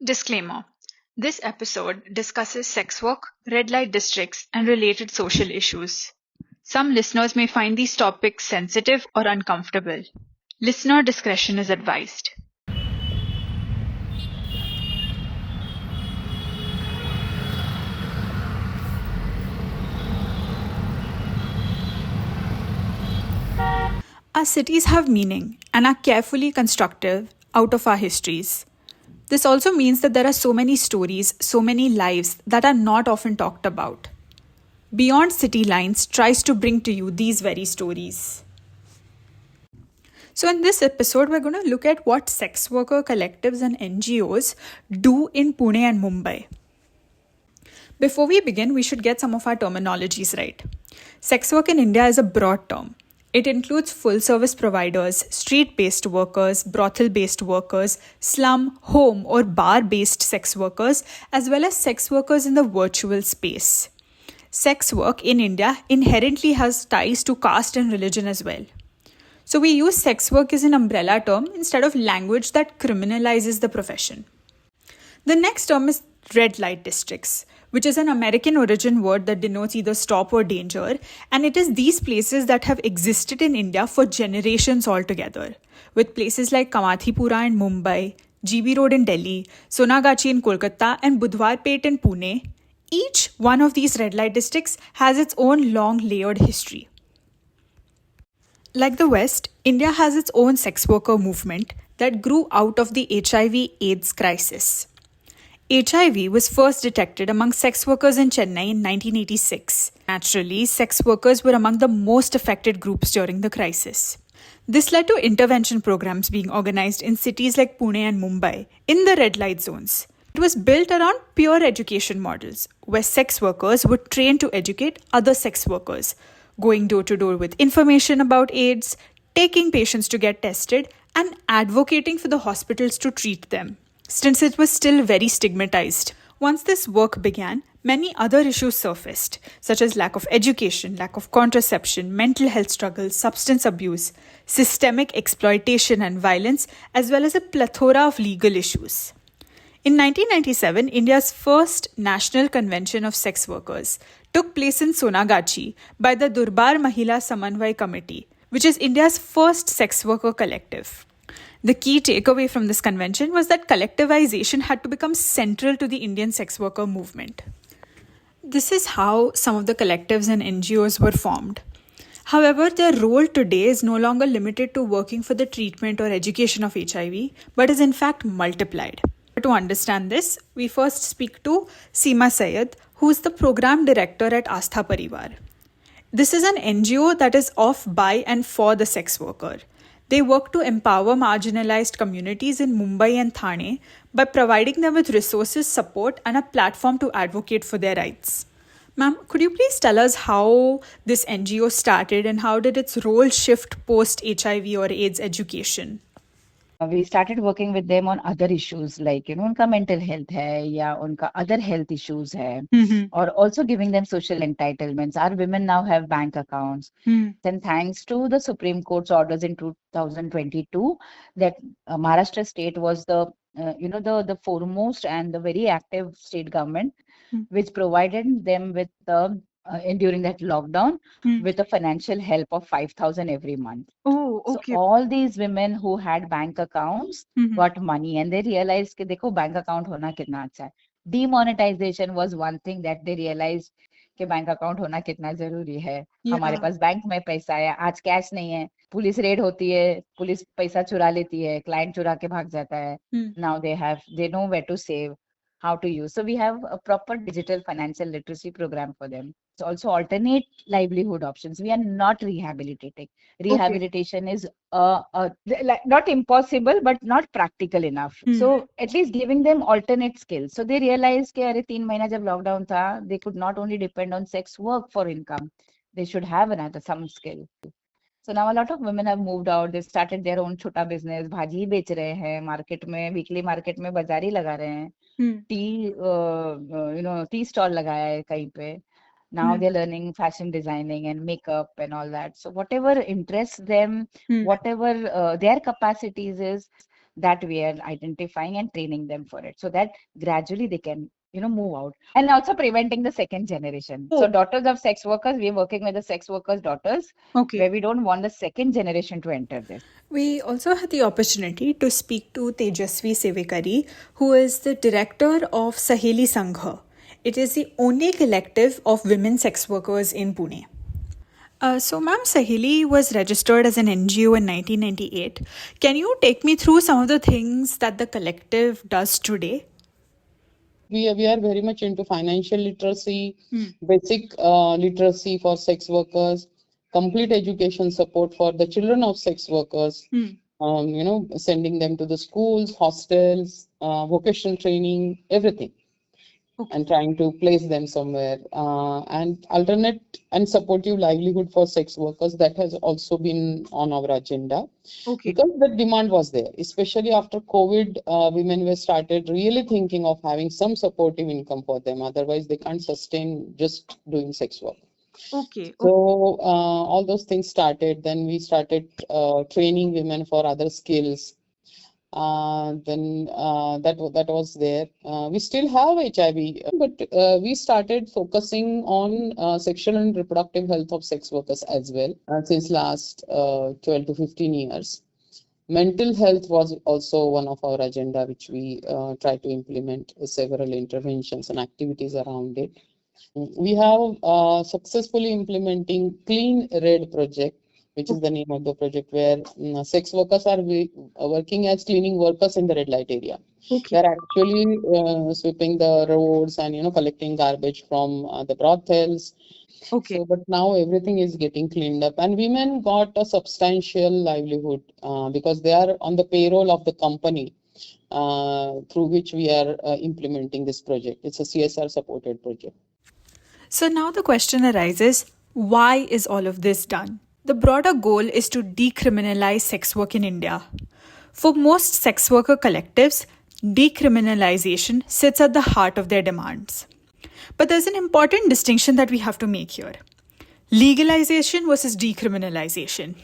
Disclaimer: this episode discusses sex work, red light districts, and related social issues. Some listeners may find these topics sensitive or uncomfortable. Listener discretion is advised. Our cities have meaning and are carefully constructed out of our histories. This also means that there are so many stories, so many lives that are not often talked about. Beyond City Lines tries to bring to you these very stories. So, in this episode, we're going to look at what sex worker collectives and NGOs do in Pune and Mumbai. Before we begin, we should get some of our terminologies right. Sex work in India is a broad term. It includes full service providers, street based workers, brothel based workers, slum, home, or bar based sex workers, as well as sex workers in the virtual space. Sex work in India inherently has ties to caste and religion as well. So we use sex work as an umbrella term instead of language that criminalizes the profession. The next term is red light districts, which is an American origin word that denotes either stop or danger, and it is these places that have existed in India for generations altogether, with places like Kamathipura in Mumbai, GB Road in Delhi, Sonagachi in Kolkata, and Budhwarpet in Pune. Each one of these red light districts has its own long layered history. Like the West, India has its own sex worker movement that grew out of the HIV/AIDS crisis. HIV was first detected among sex workers in Chennai in 1986. Naturally, sex workers were among the most affected groups during the crisis. This led to intervention programs being organized in cities like Pune and Mumbai in the red light zones. It was built around pure education models, where sex workers were trained to educate other sex workers, going door to door with information about AIDS, taking patients to get tested, and advocating for the hospitals to treat them, since it was still very stigmatized. Once this work began, many other issues surfaced, such as lack of education, lack of contraception, mental health struggles, substance abuse, systemic exploitation and violence, as well as a plethora of legal issues. In 1997, India's first National Convention of Sex Workers took place in Sonagachi by the Durbar Mahila Samanvay Committee, which is India's first sex worker collective. The key takeaway from this convention was that collectivization had to become central to the Indian sex worker movement. This is how some of the collectives and NGOs were formed. However, their role today is no longer limited to working for the treatment or education of HIV, but is in fact multiplied. To understand this, we first speak to Seema Syed, who is the program director at Astha Parivar. This is an NGO that is of, by, and for the sex worker. They work to empower marginalized communities in Mumbai and Thane by providing them with resources, support, and a platform to advocate for their rights. Ma'am, could you please tell us how this NGO started and how did its role shift post-HIV or AIDS education? We started working with them on other issues like उनका mental health है या उनका other health issues है or also giving them social entitlements. Our women now have bank accounts. And thanks to the Supreme Court's orders in 2022 that Maharashtra state was the foremost and the very active state government which provided them with during that lockdown with a financial help of 5,000 every month. Oh, okay. So all these women who had bank accounts got money and they realized कि देखो bank account होना कितना अच्छा है. Demonetization was one thing that they realized कि bank account होना कितना जरूरी है. हमारे पास बैंक में पैसा है, आज कैश नहीं है, पुलिस रेड होती है, पुलिस पैसा चुरा लेती है, क्लाइंट चुरा के भाग जाता है. Now they know where to save, how to use. So we have a proper digital financial literacy program for them. It's also alternate livelihood options. We are not rehabilitating. Rehabilitation is not impossible, but not practical enough. So at least giving them alternate skills. So they realized कि अरे 3 महीना जब lockdown था, they could not only depend on sex work for income. They should have some skill. So now a lot of women have moved out. They started their own छोटा business. भाजी बेच रहे हैं मार्केट में, weekly market में बाजारी लगा रहे हैं. टी स्टॉल लगाया है कहीं पे. Now they're learning fashion designing and makeup and all that. So whatever interests them, whatever their capacities is, that we are identifying and training them for it, so that gradually they can move out, and also preventing the second generation. So daughters of sex workers, we're working with the sex workers daughters, where we don't want the second generation to enter this. We also had the opportunity to speak to Tejasvi Sevikari, who is the director of Saheli Sangha. It is the only collective of women sex workers in Pune. So, ma'am, Saheli was registered as an NGO in 1998. Can you take me through some of the things that the collective does today? We are very much into financial literacy, basic literacy for sex workers, complete education support for the children of sex workers, sending them to the schools, hostels, vocational training, everything. And trying to place them somewhere. And alternate and supportive livelihood for sex workers, that has also been on our agenda. Because the demand was there, especially after COVID, women were started really thinking of having some supportive income for them. Otherwise, they can't sustain just doing sex work. So all those things started. Then we started training women for other skills. Then that was there. We still have HIV, but we started focusing on sexual and reproductive health of sex workers as well since last 12 to 15 years. Mental health was also one of our agenda, which we try to implement several interventions and activities around it. We have successfully implementing Clean Red project, which is the name of the project, where sex workers are working as cleaning workers in the red light area. They're actually sweeping the roads and collecting garbage from the brothels. So, but now everything is getting cleaned up, and women got a substantial livelihood because they are on the payroll of the company through which we are implementing this project. It's a CSR supported project. So now the question arises, why is all of this done? The broader goal is to decriminalize sex work in India. For most sex worker collectives, decriminalization sits at the heart of their demands. But there's an important distinction that we have to make here. Legalization versus decriminalization.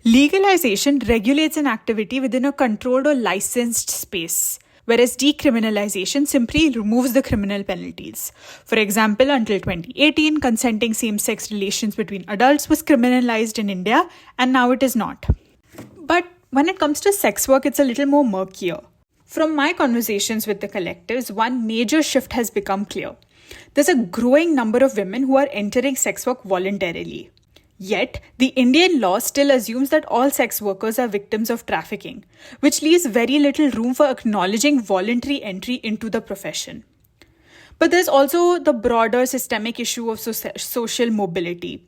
Legalization regulates an activity within a controlled or licensed space, whereas decriminalization simply removes the criminal penalties. For example, until 2018, consenting same-sex relations between adults was criminalized in India, and now it is not. But when it comes to sex work, it's a little more murkier. From my conversations with the collectives, one major shift has become clear. There's a growing number of women who are entering sex work voluntarily. Yet, the Indian law still assumes that all sex workers are victims of trafficking, which leaves very little room for acknowledging voluntary entry into the profession. But there's also the broader systemic issue of social mobility.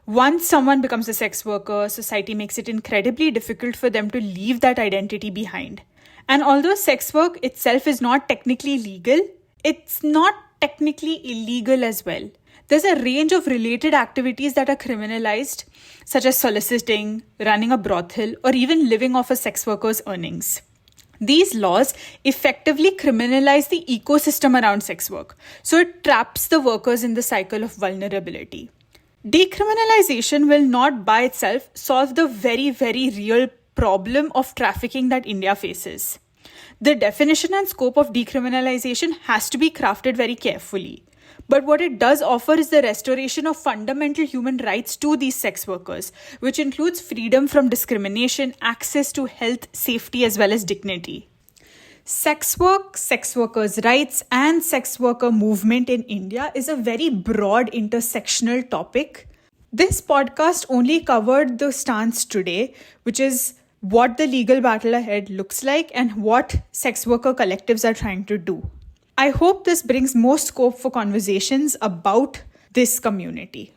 Once someone becomes a sex worker, society makes it incredibly difficult for them to leave that identity behind. And although sex work itself is not technically legal, it's not technically illegal as well. There's a range of related activities that are criminalized, such as soliciting, running a brothel, or even living off a sex worker's earnings. These laws effectively criminalize the ecosystem around sex work, so it traps the workers in the cycle of vulnerability. Decriminalization will not by itself solve the very, very real problem of trafficking that India faces. The definition and scope of decriminalization has to be crafted very carefully. But what it does offer is the restoration of fundamental human rights to these sex workers, which includes freedom from discrimination, access to health, safety, as well as dignity. Sex work, sex workers' rights, and sex worker movement in India is a very broad intersectional topic. This podcast only covered the stance today, which is what the legal battle ahead looks like and what sex worker collectives are trying to do. I hope this brings more scope for conversations about this community.